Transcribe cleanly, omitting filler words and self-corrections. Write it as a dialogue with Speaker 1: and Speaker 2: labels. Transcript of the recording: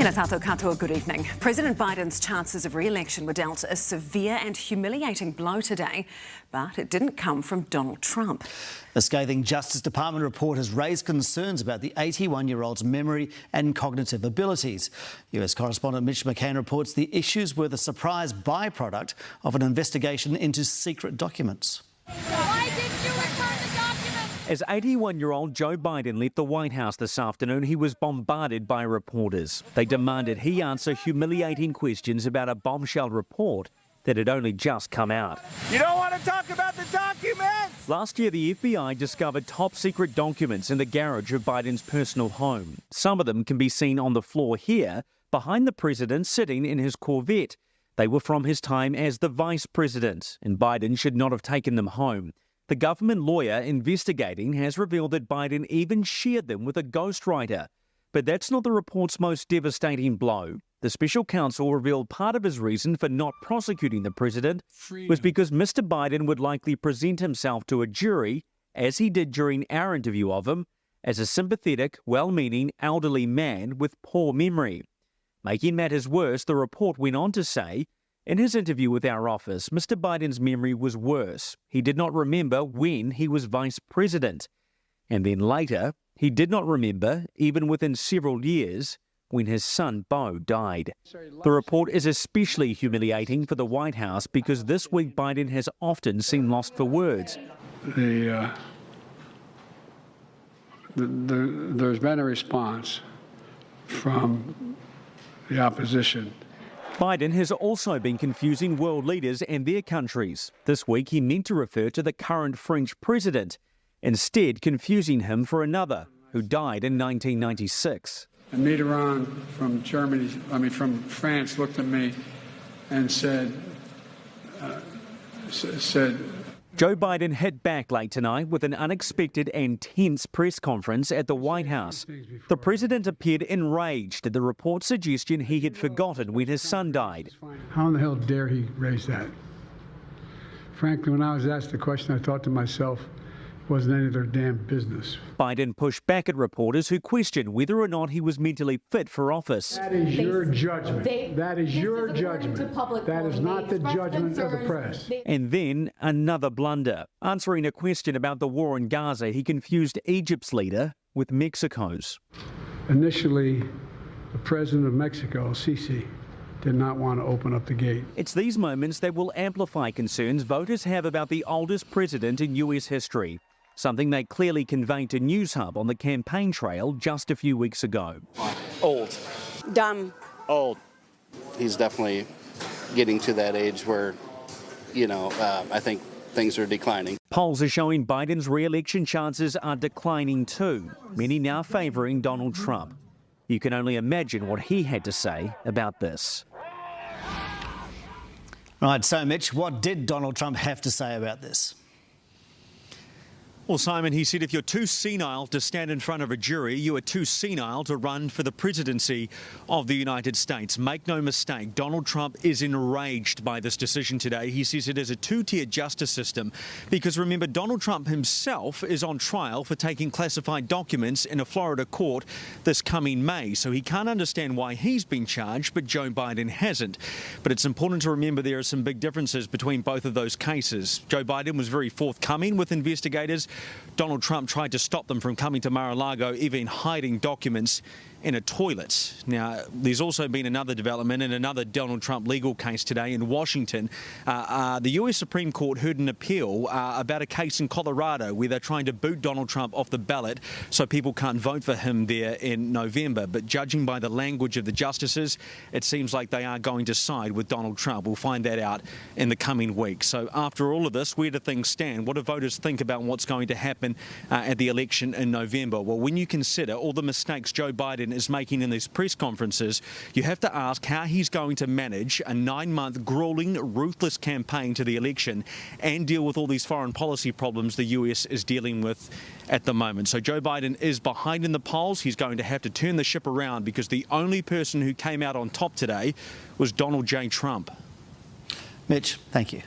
Speaker 1: Tēnā tātou katoa, good evening. President Biden's chances of re-election were dealt a severe and humiliating blow today, but it didn't come from Donald Trump.
Speaker 2: A scathing Justice Department report has raised concerns about the 81-year-old's memory and cognitive abilities. US correspondent Mitch McCann reports the issues were the surprise byproduct of an investigation into secret documents.
Speaker 3: Why did you return the documents?
Speaker 4: As 81-year-old Joe Biden left the White House this afternoon, he was bombarded by reporters. They demanded he answer humiliating questions about a bombshell report that had only just come out.
Speaker 5: You don't want to talk about the documents!
Speaker 4: Last year, the FBI discovered top-secret documents in the garage of Biden's personal home. Some of them can be seen on the floor here, behind the president sitting in his Corvette. They were from his time as the vice president, and Biden should not have taken them home. The government lawyer investigating has revealed that Biden even shared them with a ghostwriter. But that's not the report's most devastating blow. The special counsel revealed part of his reason for not prosecuting the president was because Mr. Biden would likely present himself to a jury, as he did during our interview of him, as a sympathetic, well-meaning, elderly man with poor memory. Making matters worse, the report went on to say, in his interview with our office, Mr. Biden's memory was worse. He did not remember when he was vice president. And then later, he did not remember, even within several years, when his son Beau died. The report is especially humiliating for the White House because this week Biden has often seemed lost for words.
Speaker 6: There's been a response from the opposition.
Speaker 4: Biden has also been confusing world leaders and their countries. This week he meant to refer to the current French president, instead confusing him for another, who died in 1996.
Speaker 6: And Mitterrand from France looked at me and said,
Speaker 4: Joe Biden hit back late tonight with an unexpected and tense press conference at the White House. The president appeared enraged at the report's suggestion he had forgotten when his son died.
Speaker 6: How in the hell dare he raise that? Frankly, when I was asked the question, I thought to myself, it wasn't any of their damn business.
Speaker 4: Biden pushed back at reporters who questioned whether or not he was mentally fit for office.
Speaker 6: That is your judgment. That is your judgment. That is not the judgment of the press.
Speaker 4: And then another blunder. Answering a question about the war in Gaza, he confused Egypt's leader with Mexico's.
Speaker 6: Initially, the president of Mexico, Sisi, did not want to open up the gate.
Speaker 4: It's these moments that will amplify concerns voters have about the oldest president in US history, something they clearly conveyed to Newshub on the campaign trail just a few weeks ago.
Speaker 7: Old.
Speaker 3: Dumb.
Speaker 7: Old. He's definitely getting to that age where, I think things are declining.
Speaker 4: Polls are showing Biden's re-election chances are declining too, many now favouring Donald Trump. You can only imagine what he had to say about this.
Speaker 2: Right, so Mitch, what did Donald Trump have to say about this?
Speaker 8: Well, Simon, he said if you're too senile to stand in front of a jury, you are too senile to run for the presidency of the United States. Make no mistake, Donald Trump is enraged by this decision today. He says it is a two-tier justice system because, remember, Donald Trump himself is on trial for taking classified documents in a Florida court this coming May. So he can't understand why he's been charged, but Joe Biden hasn't. But it's important to remember there are some big differences between both of those cases. Joe Biden was very forthcoming with investigators. Donald Trump tried to stop them from coming to Mar-a-Lago, even hiding documents in a toilet. Now, there's also been another development in another Donald Trump legal case today in Washington. The US Supreme Court heard an appeal about a case in Colorado where they're trying to boot Donald Trump off the ballot so people can't vote for him there in November. But judging by the language of the justices, it seems like they are going to side with Donald Trump. We'll find that out in the coming weeks. So after all of this, where do things stand? What do voters think about what's going to happen at the election in November? Well, when you consider all the mistakes Joe Biden is making in these press conferences, you have to ask how he's going to manage a 9-month grueling, ruthless campaign to the election and deal with all these foreign policy problems the US is dealing with at the moment. So Joe Biden is behind in the polls. He's going to have to turn the ship around because the only person who came out on top today was Donald J. Trump.
Speaker 2: Mitch, thank you.